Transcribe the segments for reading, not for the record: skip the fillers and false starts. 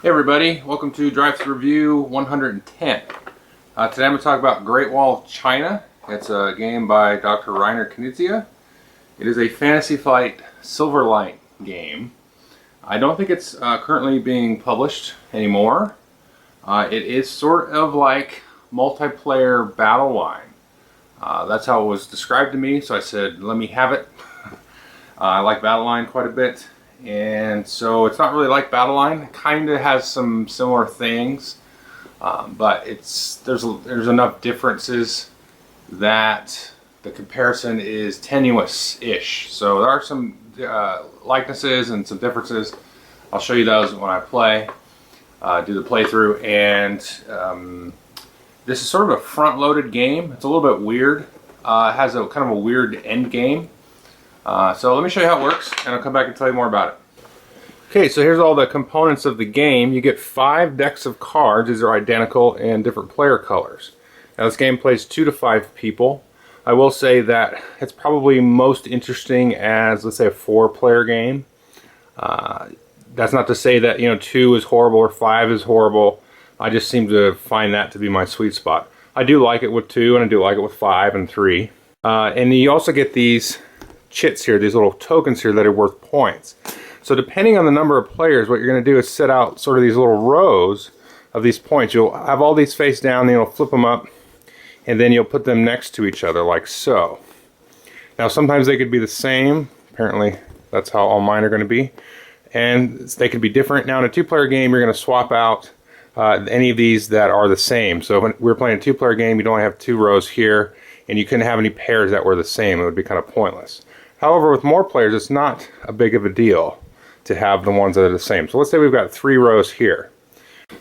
Hey everybody, welcome to Drive-Thru Review 110. Today I'm going to talk about Great Wall of China. It's a game by Dr. Rainer Knizia. It is a Fantasy Flight Silverlight game. I don't think it's currently being published anymore. It is sort of like multiplayer Battle Line. That's how it was described to me, so I said let me have it. I like Battle Line quite a bit. And so it's not really like Battle Line. It kind of has some similar things, but there's enough differences that the comparison is tenuous-ish. So there are some likenesses and some differences. I'll show you those when I play, do the playthrough. And this is sort of a front-loaded game. It's a little bit weird. It has a kind of a weird end game. So let me show you how it works, and I'll come back and tell you more about it. Okay, so here's all the components of the game. You get 5 decks of cards. These are identical and different player colors. Now this game plays 2 to 5 people. I will say that it's probably most interesting as, let's say, a 4-player game. That's not to say that 2 is horrible or 5 is horrible. I just seem to find that to be my sweet spot. I do like it with 2, and I do like it with 5 and 3. And you also get these chits here, these little tokens here that are worth points. So depending on the number of players, what you're going to do is set out sort of these little rows of these points. You'll have all these face down, then you'll flip them up, and then you'll put them next to each other like so. Now sometimes they could be the same. Apparently that's how all mine are going to be. And they could be different. Now in a 2-player game, you're going to swap out any of these that are the same. So when we're playing a 2-player game, you'd only have 2 rows here, and you couldn't have any pairs that were the same. It would be kind of pointless. However, with more players, it's not a big of a deal to have the ones that are the same. So let's say we've got 3 rows here.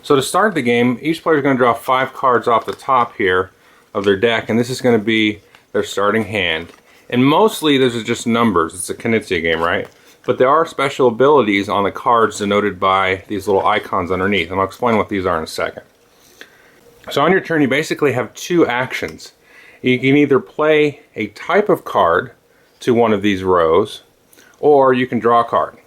So to start the game, each player is going to draw 5 cards off the top here of their deck, and this is going to be their starting hand. And mostly, those are just numbers. It's a Knizia game, right? But there are special abilities on the cards denoted by these little icons underneath, and I'll explain what these are in a second. So on your turn, you basically have 2 actions. You can either play a type of card to one of these rows, or you can draw a card.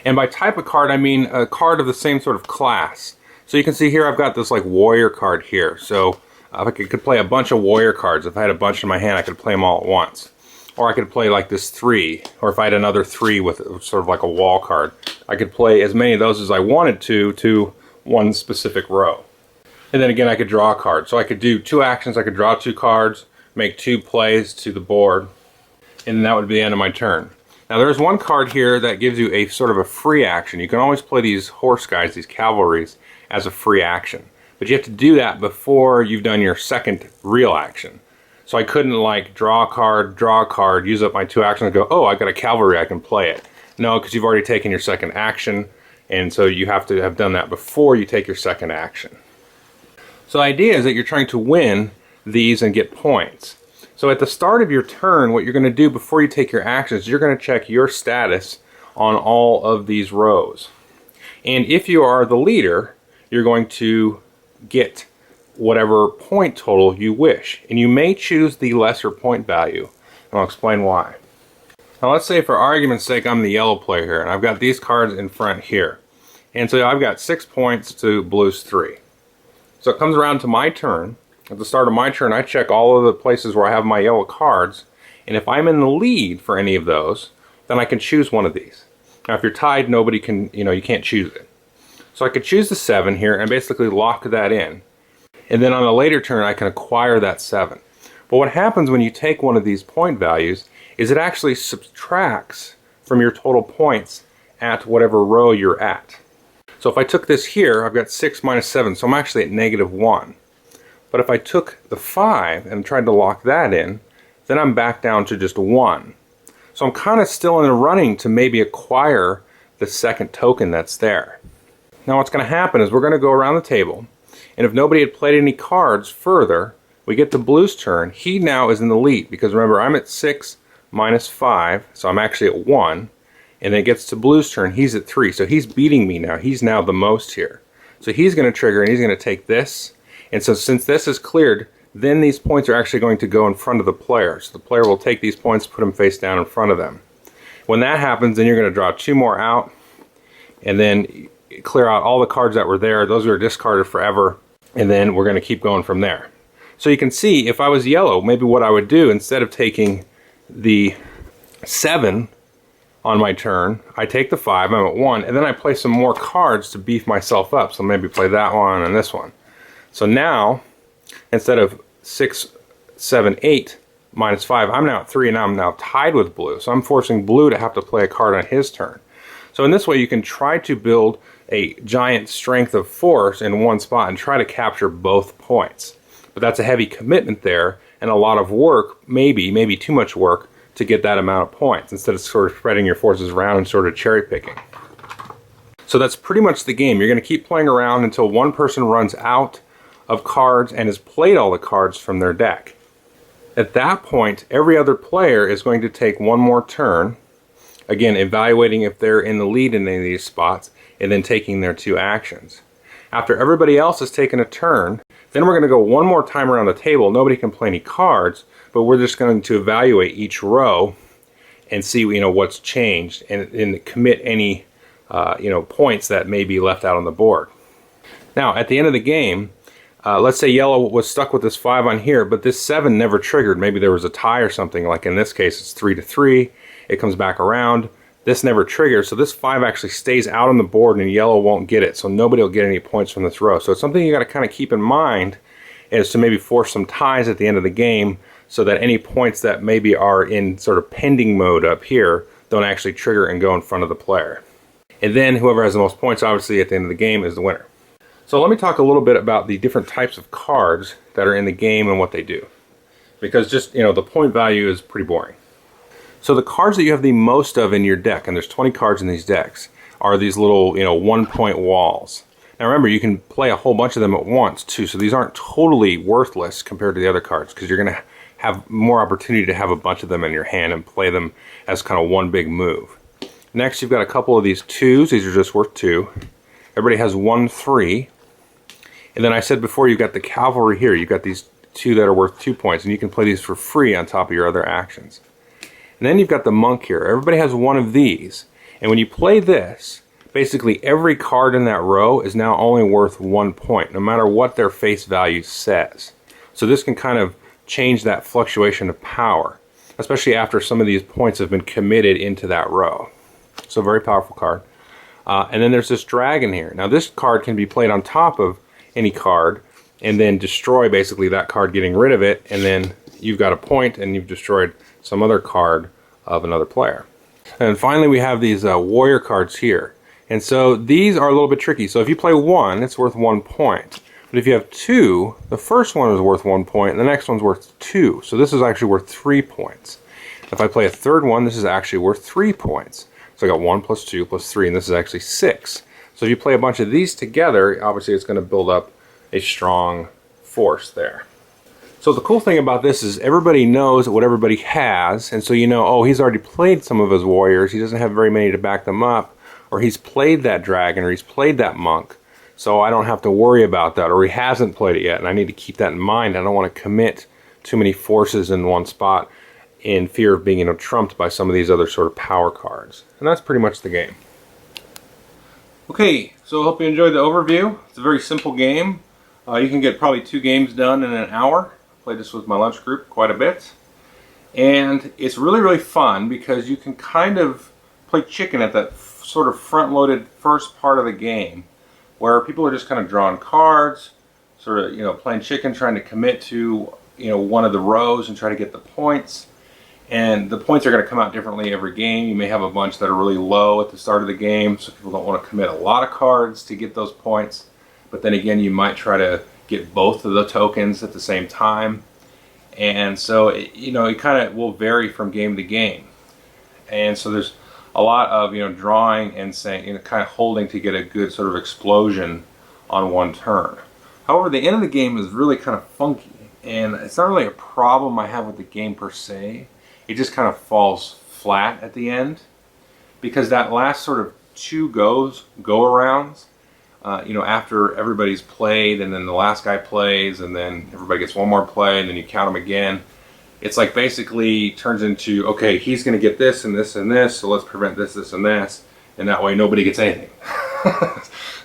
And by type of card, I mean a card of the same sort of class. So you can see here I've got this like warrior card here. So I could play a bunch of warrior cards. If I had a bunch in my hand, I could play them all at once. Or I could play like this 3, or if I had another 3 with sort of like a wall card, I could play as many of those as I wanted to one specific row. And then again, I could draw a card. So I could do 2 actions. I could draw 2 cards, make 2 plays to the board, and that would be the end of my turn. Now there's one card here that gives you a sort of a free action. You can always play these horse guys, these cavalries, as a free action. But you have to do that before you've done your second real action. So I couldn't like draw a card, use up my 2 actions and go, oh, I got a cavalry, I can play it. No, because you've already taken your second action, and so you have to have done that before you take your second action. So the idea is that you're trying to win these and get points. So at the start of your turn, what you're going to do before you take your actions, you're going to check your status on all of these rows. And if you are the leader, you're going to get whatever point total you wish. And you may choose the lesser point value. And I'll explain why. Now let's say for argument's sake I'm the yellow player here, and I've got these cards in front here. And so I've got 6 points to blue's 3. So it comes around to my turn. At the start of my turn, I check all of the places where I have my yellow cards, and if I'm in the lead for any of those, then I can choose one of these. Now if you're tied, nobody can, you can't choose it. So I could choose the 7 here and basically lock that in. And then on a later turn, I can acquire that 7. But what happens when you take one of these point values is it actually subtracts from your total points at whatever row you're at. So if I took this here, I've got 6 minus 7, so I'm actually at -1. But if I took the 5 and tried to lock that in, then I'm back down to just 1. So I'm kind of still in the running to maybe acquire the second token that's there. Now what's going to happen is we're going to go around the table, and if nobody had played any cards further, we get to blue's turn. He now is in the lead, because remember, I'm at 6 minus 5, so I'm actually at 1. And then it gets to blue's turn, he's at 3, so he's beating me now. He's now the most here. So he's going to trigger, and he's going to take this. And so since this is cleared, then these points are actually going to go in front of the player. So the player will take these points, put them face down in front of them. When that happens, then you're going to draw 2 more out, and then clear out all the cards that were there. Those are discarded forever. And then we're going to keep going from there. So you can see, if I was yellow, maybe what I would do, instead of taking the 7 on my turn, I take the 5, I'm at 1, and then I play some more cards to beef myself up. So maybe play that one and this one. So now, instead of 6, 7, 8 minus 5, I'm now at 3, and I'm now tied with blue. So I'm forcing blue to have to play a card on his turn. So in this way, you can try to build a giant strength of force in one spot and try to capture both points. But that's a heavy commitment there, and a lot of work, maybe too much work, to get that amount of points, instead of sort of spreading your forces around and sort of cherry picking. So that's pretty much the game. You're going to keep playing around until one person runs out of cards and has played all the cards from their deck. At that point, every other player is going to take one more turn, again evaluating if they're in the lead in any of these spots, and then taking their 2 actions. After everybody else has taken a turn, then we're going to go one more time around the table. Nobody can play any cards, but we're just going to evaluate each row and see, what's changed, and commit any points that may be left out on the board. Now, at the end of the game, let's say yellow was stuck with this 5 on here, but this 7 never triggered. Maybe there was a tie or something. Like in this case, it's 3-3. It comes back around. This never triggers, so this 5 actually stays out on the board and yellow won't get it, so nobody will get any points from this row. So it's something you got to kind of keep in mind, is to maybe force some ties at the end of the game so that any points that maybe are in sort of pending mode up here don't actually trigger and go in front of the player. And then whoever has the most points, obviously, at the end of the game is the winner. So let me talk a little bit about the different types of cards that are in the game and what they do. Because just, the point value is pretty boring. So the cards that you have the most of in your deck, and there's 20 cards in these decks, are these little, 1-point walls. Now remember, you can play a whole bunch of them at once too, so these aren't totally worthless compared to the other cards, because you're going to have more opportunity to have a bunch of them in your hand and play them as kind of one big move. Next, you've got a couple of these 2s. These are just worth 2. Everybody has 1 3. And then I said before, you've got the cavalry here. You've got these 2 that are worth 2 points, and you can play these for free on top of your other actions. And then you've got the monk here. Everybody has 1 of these. And when you play this, basically every card in that row is now only worth 1 point, no matter what their face value says. So this can kind of change that fluctuation of power, especially after some of these points have been committed into that row. So very powerful card. And then there's this dragon here. Now this card can be played on top of any card and then destroy basically that card, getting rid of it, and then you've got a point and you've destroyed some other card of another player. And finally we have these warrior cards here. And so these are a little bit tricky. So if you play 1, it's worth 1 point. But if you have 2, the first one is worth 1 point and the next one's worth 2. So this is actually worth 3 points. If I play a third one, this is actually worth 3 points. So I got 1 plus 2 plus 3, and this is actually 6. So if you play a bunch of these together, obviously it's going to build up a strong force there. So the cool thing about this is everybody knows what everybody has, and so oh, he's already played some of his warriors, he doesn't have very many to back them up, or he's played that dragon, or he's played that monk, so I don't have to worry about that, or he hasn't played it yet, and I need to keep that in mind. I don't want to commit too many forces in one spot in fear of being trumped by some of these other sort of power cards. And that's pretty much the game. Okay, so I hope you enjoyed the overview. It's a very simple game. You can get probably 2 games done in an hour. Played this with my lunch group quite a bit, and it's really fun because you can kind of play chicken at that sort of front-loaded first part of the game, where people are just kind of drawing cards, sort of playing chicken, trying to commit to one of the rows and try to get the points. And the points are going to come out differently every game. You may have a bunch that are really low at the start of the game, so people don't want to commit a lot of cards to get those points. But then again, you might try to get both of the tokens at the same time. And so, it kind of will vary from game to game. And so there's a lot of, drawing and saying, kind of holding to get a good sort of explosion on one turn. However, the end of the game is really kind of funky. And it's not really a problem I have with the game per se. It just kind of falls flat at the end. Because that last sort of 2 go-arounds, after everybody's played, and then the last guy plays, and then everybody gets one more play, and then you count them again. It's like basically turns into, okay, he's going to get this and this and this, so let's prevent this, this, and this, and that way nobody gets anything.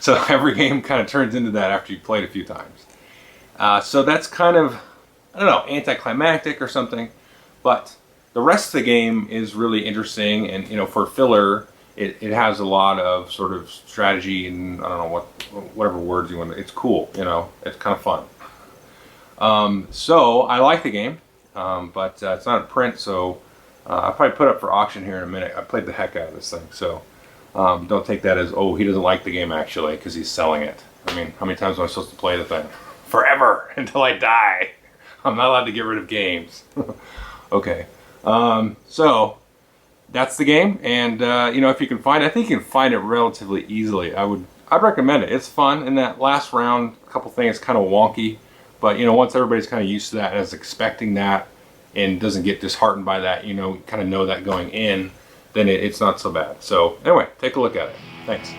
So every game kind of turns into that after you've played a few times. So that's kind of, I don't know, anticlimactic or something. But the rest of the game is really interesting, and for filler, it has a lot of sort of strategy and I don't know whatever words you want. It's cool, it's kind of fun. So I like the game, but it's not a print, so I'll probably put it up for auction here in a minute. I played the heck out of this thing, so don't take that as, oh, he doesn't like the game actually because he's selling it. I mean, how many times am I supposed to play the thing? Forever until I die. I'm not allowed to get rid of games. Okay, so that's the game, and if you can find it, I think you can find it relatively easily. I'd recommend it. It's fun. In that last round, a couple things kind of wonky, but once everybody's kind of used to that and is expecting that and doesn't get disheartened by that, kind of know that going in, then it's not so bad. So anyway, take a look at it. Thanks.